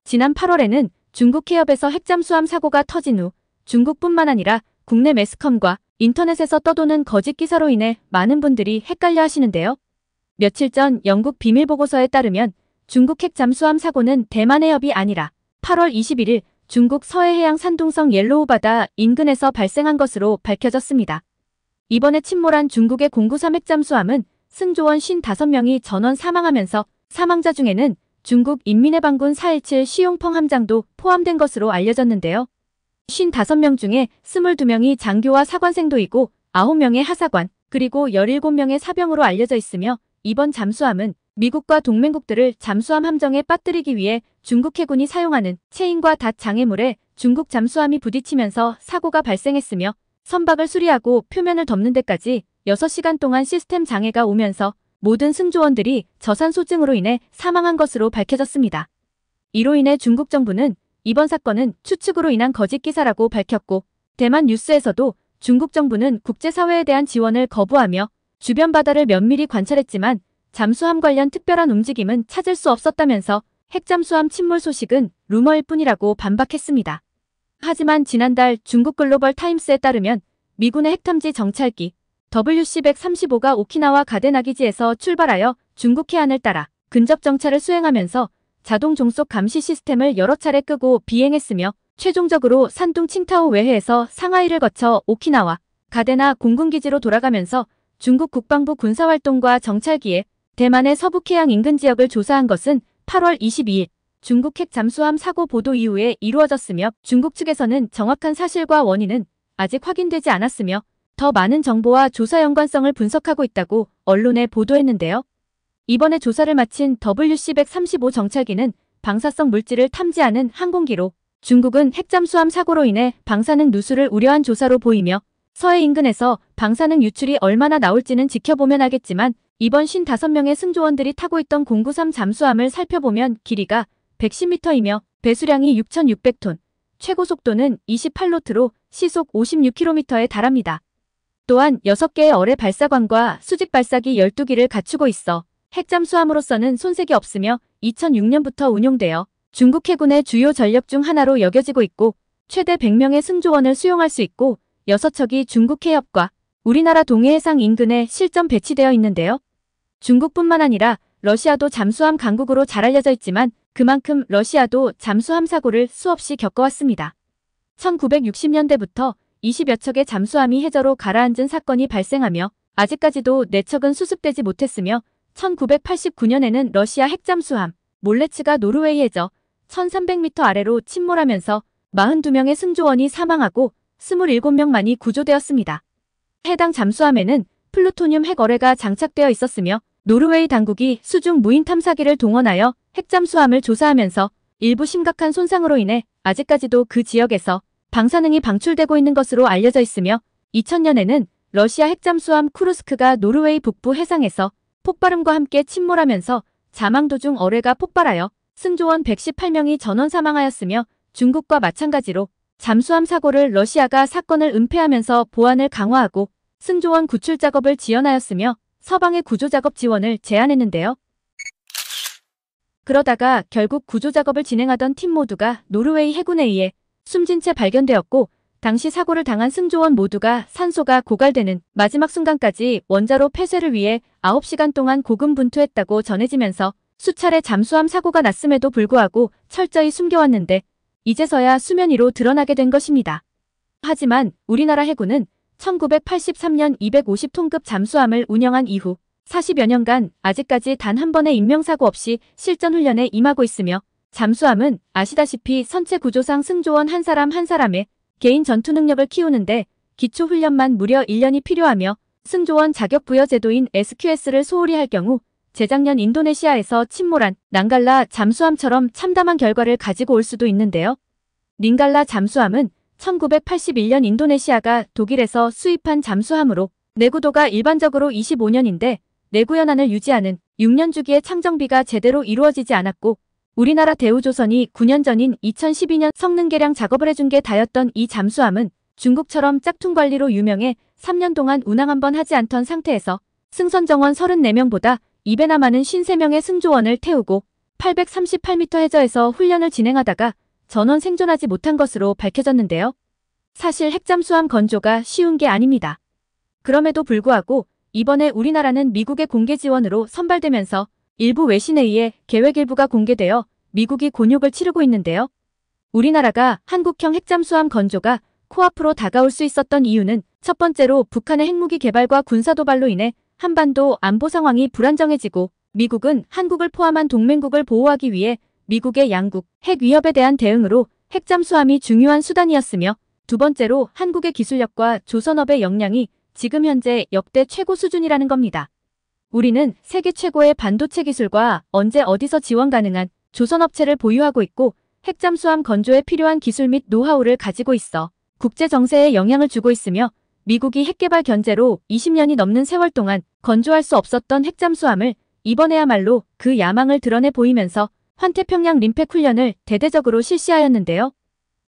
지난 8월에는 중국 해협에서 핵잠수함 사고가 터진 후 중국뿐만 아니라 국내 매스컴과 인터넷에서 떠도는 거짓 기사로 인해 많은 분들이 헷갈려 하시는데요. 며칠 전 영국 비밀보고서에 따르면 중국 핵잠수함 사고는 대만 해협이 아니라 8월 21일 중국 서해해양 산둥성 옐로우 바다 인근에서 발생한 것으로 밝혀졌습니다. 이번에 침몰한 중국의 093 핵잠수함은 승조원 55명이 전원 사망하면서 사망자 중에는 중국 인민해방군 417 시용펑 함장도 포함된 것으로 알려졌는데요. 55명 중에 22명이 장교와 사관생도이고 9명의 하사관, 그리고 17명의 사병으로 알려져 있으며 이번 잠수함은 미국과 동맹국들을 잠수함 함정에 빠뜨리기 위해 중국 해군이 사용하는 체인과 닷 장애물에 중국 잠수함이 부딪히면서 사고가 발생했으며 선박을 수리하고 표면을 덮는 데까지 6시간 동안 시스템 장애가 오면서 모든 승조원들이 저산 소증으로 인해 사망한 것으로 밝혀졌습니다. 이로 인해 중국 정부는 이번 사건은 추측으로 인한 거짓 기사라고 밝혔고 대만 뉴스에서도 중국 정부는 국제사회에 대한 지원을 거부하며 주변 바다를 면밀히 관찰했지만 잠수함 관련 특별한 움직임은 찾을 수 없었다면서 핵잠수함 침몰 소식은 루머일 뿐이라고 반박했습니다. 하지만 지난달 중국 글로벌 타임스에 따르면 미군의 핵탐지 정찰기 WC-135가 오키나와 가데나기지에서 출발하여 중국 해안을 따라 근접 정찰을 수행하면서 자동 종속 감시 시스템을 여러 차례 끄고 비행했으며 최종적으로 산둥 칭타오 외해에서 상하이를 거쳐 오키나와 가데나 공군기지로 돌아가면서 중국 국방부 군사활동과 정찰기에 대만의 서북해양 인근 지역을 조사한 것은 8월 22일 중국 핵 잠수함 사고 보도 이후에 이루어졌으며 중국 측에서는 정확한 사실과 원인은 아직 확인되지 않았으며 더 많은 정보와 조사 연관성을 분석하고 있다고 언론에 보도했는데요. 이번에 조사를 마친 WC-135 정찰기는 방사성 물질을 탐지하는 항공기로 중국은 핵잠수함 사고로 인해 방사능 누수를 우려한 조사로 보이며 서해 인근에서 방사능 유출이 얼마나 나올지는 지켜보면 알겠지만 이번 55명의 승조원들이 타고 있던 093 잠수함을 살펴보면 길이가 110m이며 배수량이 6,600톤, 최고 속도는 28노트로 시속 56km에 달합니다. 또한 6개의 어뢰 발사관과 수직 발사기 12기를 갖추고 있어 핵잠수함으로서는 손색이 없으며 2006년부터 운용되어 중국 해군의 주요 전력 중 하나로 여겨지고 있고 최대 100명의 승조원을 수용할 수 있고 6척이 중국 해협과 우리나라 동해해상 인근에 실전 배치되어 있는데요. 중국뿐만 아니라 러시아도 잠수함 강국으로 잘 알려져 있지만 그만큼 러시아도 잠수함 사고를 수없이 겪어왔습니다. 1960년대부터 20여 척의 잠수함이 해저로 가라앉은 사건이 발생하며 아직까지도 4척은 수습되지 못했으며 1989년에는 러시아 핵잠수함 몰레츠가 노르웨이 해저 1300m 아래로 침몰하면서 42명의 승조원이 사망하고 27명만이 구조되었습니다. 해당 잠수함에는 플루토늄 핵어뢰가 장착되어 있었으며 노르웨이 당국이 수중 무인 탐사기를 동원하여 핵잠수함을 조사하면서 일부 심각한 손상으로 인해 아직까지도 그 지역에서 방사능이 방출되고 있는 것으로 알려져 있으며 2000년에는 러시아 핵잠수함 쿠르스크가 노르웨이 북부 해상에서 폭발음과 함께 침몰하면서 자망 도중 어뢰가 폭발하여 승조원 118명이 전원 사망하였으며 중국과 마찬가지로 잠수함 사고를 러시아가 사건을 은폐하면서 보안을 강화하고 승조원 구출 작업을 지연하였으며 서방의 구조작업 지원을 제안했는데요. 그러다가 결국 구조작업을 진행하던 팀 모두가 노르웨이 해군에 의해 숨진 채 발견되었고 당시 사고를 당한 승조원 모두가 산소가 고갈되는 마지막 순간까지 원자로 폐쇄를 위해 9시간 동안 고군분투했다고 전해지면서 수차례 잠수함 사고가 났음에도 불구하고 철저히 숨겨왔는데 이제서야 수면 위로 드러나게 된 것입니다. 하지만 우리나라 해군은 1983년 250톤급 잠수함을 운영한 이후 40여 년간 아직까지 단 한 번의 인명사고 없이 실전훈련에 임하고 있으며 잠수함은 아시다시피 선체 구조상 승조원 한 사람 한 사람의 개인 전투 능력을 키우는데 기초훈련만 무려 1년이 필요하며 승조원 자격부여 제도인 SQS를 소홀히 할 경우 재작년 인도네시아에서 침몰한 낭갈라 잠수함처럼 참담한 결과를 가지고 올 수도 있는데요. 닌갈라 잠수함은 1981년 인도네시아가 독일에서 수입한 잠수함으로 내구도가 일반적으로 25년인데 내구연한을 유지하는 6년 주기의 창정비가 제대로 이루어지지 않았고 우리나라 대우조선이 9년 전인 2012년 성능 개량 작업을 해준 게 다였던 이 잠수함은 중국처럼 짝퉁 관리로 유명해 3년 동안 운항 한 번 하지 않던 상태에서 승선 정원 34명보다 2배나 많은 53명의 승조원을 태우고 838m 해저에서 훈련을 진행하다가 전원 생존하지 못한 것으로 밝혀졌는데요. 사실 핵잠수함 건조가 쉬운 게 아닙니다. 그럼에도 불구하고 이번에 우리나라는 미국의 공개 지원으로 선발되면서 일부 외신에 의해 계획 일부가 공개되어 미국이 곤욕을 치르고 있는데요. 우리나라가 한국형 핵잠수함 건조가 코앞으로 다가올 수 있었던 이유는 첫 번째로 북한의 핵무기 개발과 군사도발로 인해 한반도 안보 상황이 불안정해지고 미국은 한국을 포함한 동맹국을 보호하기 위해 미국의 양국 핵 위협에 대한 대응으로 핵잠수함이 중요한 수단이었으며 두 번째로 한국의 기술력과 조선업의 역량이 지금 현재 역대 최고 수준이라는 겁니다. 우리는 세계 최고의 반도체 기술과 언제 어디서 지원 가능한 조선업체를 보유하고 있고 핵잠수함 건조에 필요한 기술 및 노하우를 가지고 있어 국제 정세에 영향을 주고 있으며 미국이 핵개발 견제로 20년이 넘는 세월 동안 건조할 수 없었던 핵잠수함을 이번에야말로 그 야망을 드러내 보이면서 환태평양 림팩 훈련을 대대적으로 실시하였는데요.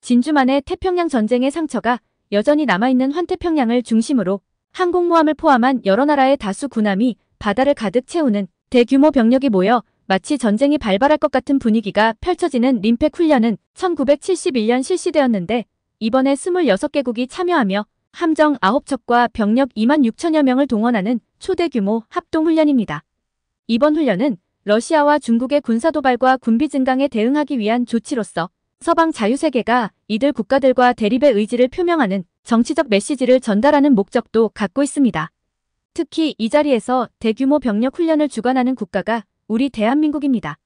진주만의 태평양 전쟁의 상처가 여전히 남아있는 환태평양을 중심으로 항공모함을 포함한 여러 나라의 다수 군함이 바다를 가득 채우는 대규모 병력이 모여 마치 전쟁이 발발할 것 같은 분위기가 펼쳐지는 림팩 훈련은 1971년 실시되었는데 이번에 26개국이 참여하며 함정 9척과 병력 2만 6천여 명을 동원하는 초대규모 합동훈련입니다. 이번 훈련은 러시아와 중국의 군사도발과 군비 증강에 대응하기 위한 조치로서 서방 자유세계가 이들 국가들과 대립의 의지를 표명하는 정치적 메시지를 전달하는 목적도 갖고 있습니다. 특히 이 자리에서 대규모 병력 훈련을 주관하는 국가가 우리 대한민국입니다.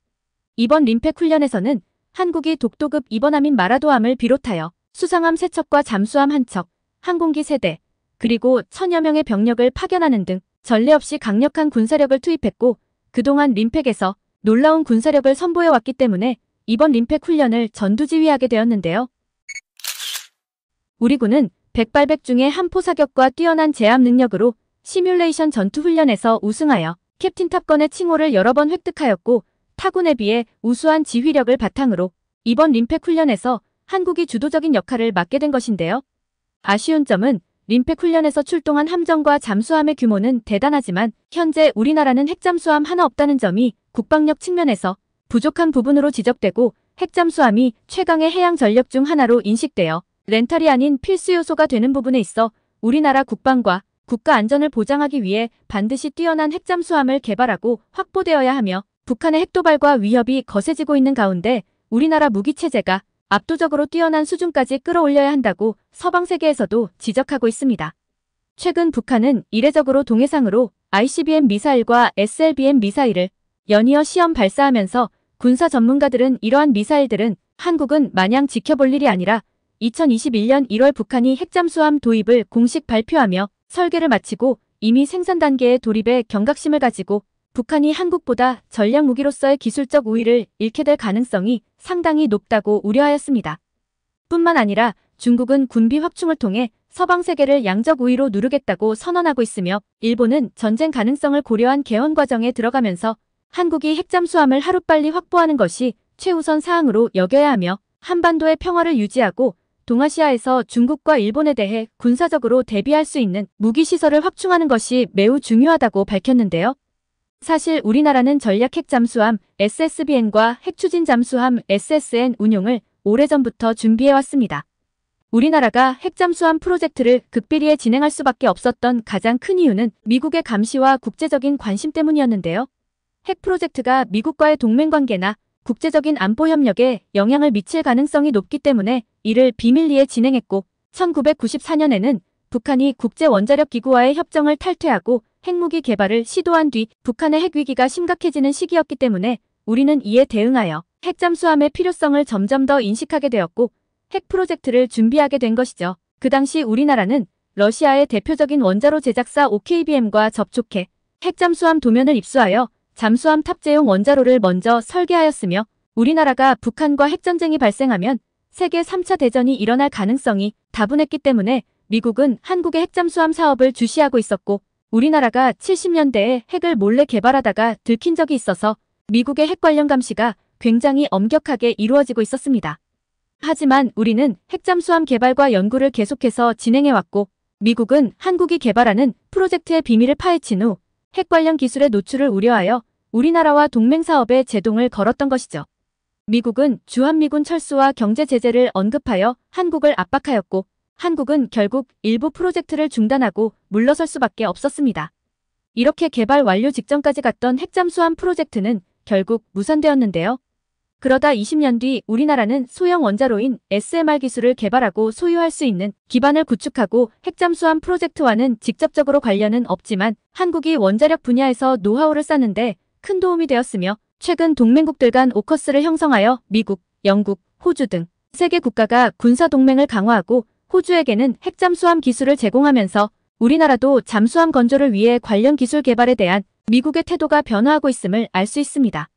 이번 림팩 훈련에서는 한국이 독도급 이번함인 마라도함을 비롯하여 수상함 3척과 잠수함 1척, 항공기 3대, 그리고 1000여 명의 병력을 파견하는 등 전례 없이 강력한 군사력을 투입했고 그동안 림팩에서 놀라운 군사력을 선보여왔기 때문에 이번 림팩 훈련을 전두지휘하게 되었는데요. 우리 군은 백발백중의 함포 사격과 뛰어난 제압 능력으로 시뮬레이션 전투 훈련에서 우승하여 캡틴 탑건의 칭호를 여러 번 획득하였고 타군에 비해 우수한 지휘력을 바탕으로 이번 림팩 훈련에서 한국이 주도적인 역할을 맡게 된 것인데요. 아쉬운 점은 림팩 훈련에서 출동한 함정과 잠수함의 규모는 대단하지만 현재 우리나라는 핵잠수함 하나 없다는 점이 국방력 측면에서 부족한 부분으로 지적되고 핵잠수함이 최강의 해양 전력 중 하나로 인식되어 렌탈이 아닌 필수 요소가 되는 부분에 있어 우리나라 국방과 국가 안전을 보장하기 위해 반드시 뛰어난 핵잠수함을 개발하고 확보되어야 하며 북한의 핵도발과 위협이 거세지고 있는 가운데 우리나라 무기체제가 압도적으로 뛰어난 수준까지 끌어올려야 한다고 서방 세계에서도 지적하고 있습니다. 최근 북한은 이례적으로 동해상으로 ICBM 미사일과 SLBM 미사일을 연이어 시험 발사하면서 군사 전문가들은 이러한 미사일들은 한국은 마냥 지켜볼 일이 아니라 2021년 1월 북한이 핵잠수함 도입을 공식 발표하며 설계를 마치고 이미 생산 단계에 돌입해 경각심을 가지고 북한이 한국보다 전략 무기로서의 기술적 우위를 잃게 될 가능성이 상당히 높다고 우려하였습니다. 뿐만 아니라 중국은 군비 확충을 통해 서방 세계를 양적 우위로 누르겠다고 선언하고 있으며 일본은 전쟁 가능성을 고려한 개헌 과정에 들어가면서 한국이 핵잠수함을 하루빨리 확보하는 것이 최우선 사항으로 여겨야 하며 한반도의 평화를 유지하고 동아시아에서 중국과 일본에 대해 군사적으로 대비할 수 있는 무기시설을 확충하는 것이 매우 중요하다고 밝혔는데요. 사실 우리나라는 전략 핵잠수함 SSBN과 핵추진 잠수함 SSN 운용을 오래전부터 준비해왔습니다. 우리나라가 핵잠수함 프로젝트를 극비리에 진행할 수밖에 없었던 가장 큰 이유는 미국의 감시와 국제적인 관심 때문이었는데요. 핵 프로젝트가 미국과의 동맹관계나 국제적인 안보 협력에 영향을 미칠 가능성이 높기 때문에 이를 비밀리에 진행했고 1994년에는 북한이 국제원자력기구와의 협정을 탈퇴하고 핵무기 개발을 시도한 뒤 북한의 핵위기가 심각해지는 시기였기 때문에 우리는 이에 대응하여 핵잠수함의 필요성을 점점 더 인식하게 되었고 핵 프로젝트를 준비하게 된 것이죠. 그 당시 우리나라는 러시아의 대표적인 원자로 제작사 OKBM과 접촉해 핵잠수함 도면을 입수하여 잠수함 탑재용 원자로를 먼저 설계하였으며 우리나라가 북한과 핵전쟁이 발생하면 세계 3차 대전이 일어날 가능성이 다분했기 때문에 미국은 한국의 핵잠수함 사업을 주시하고 있었고 우리나라가 70년대에 핵을 몰래 개발하다가 들킨 적이 있어서 미국의 핵 관련 감시가 굉장히 엄격하게 이루어지고 있었습니다. 하지만 우리는 핵잠수함 개발과 연구를 계속해서 진행해왔고 미국은 한국이 개발하는 프로젝트의 비밀을 파헤친 후 핵 관련 기술의 노출을 우려하여 우리나라와 동맹 사업에 제동을 걸었던 것이죠. 미국은 주한미군 철수와 경제 제재를 언급하여 한국을 압박하였고, 한국은 결국 일부 프로젝트를 중단하고 물러설 수밖에 없었습니다. 이렇게 개발 완료 직전까지 갔던 핵잠수함 프로젝트는 결국 무산되었는데요. 그러다 20년 뒤 우리나라는 소형 원자로인 SMR 기술을 개발하고 소유할 수 있는 기반을 구축하고 핵잠수함 프로젝트와는 직접적으로 관련은 없지만 한국이 원자력 분야에서 노하우를 쌓는데 큰 도움이 되었으며, 최근 동맹국들 간 오커스를 형성하여 미국, 영국, 호주 등 세계 국가가 군사 동맹을 강화하고 호주에게는 핵잠수함 기술을 제공하면서 우리나라도 잠수함 건조를 위해 관련 기술 개발에 대한 미국의 태도가 변화하고 있음을 알 수 있습니다.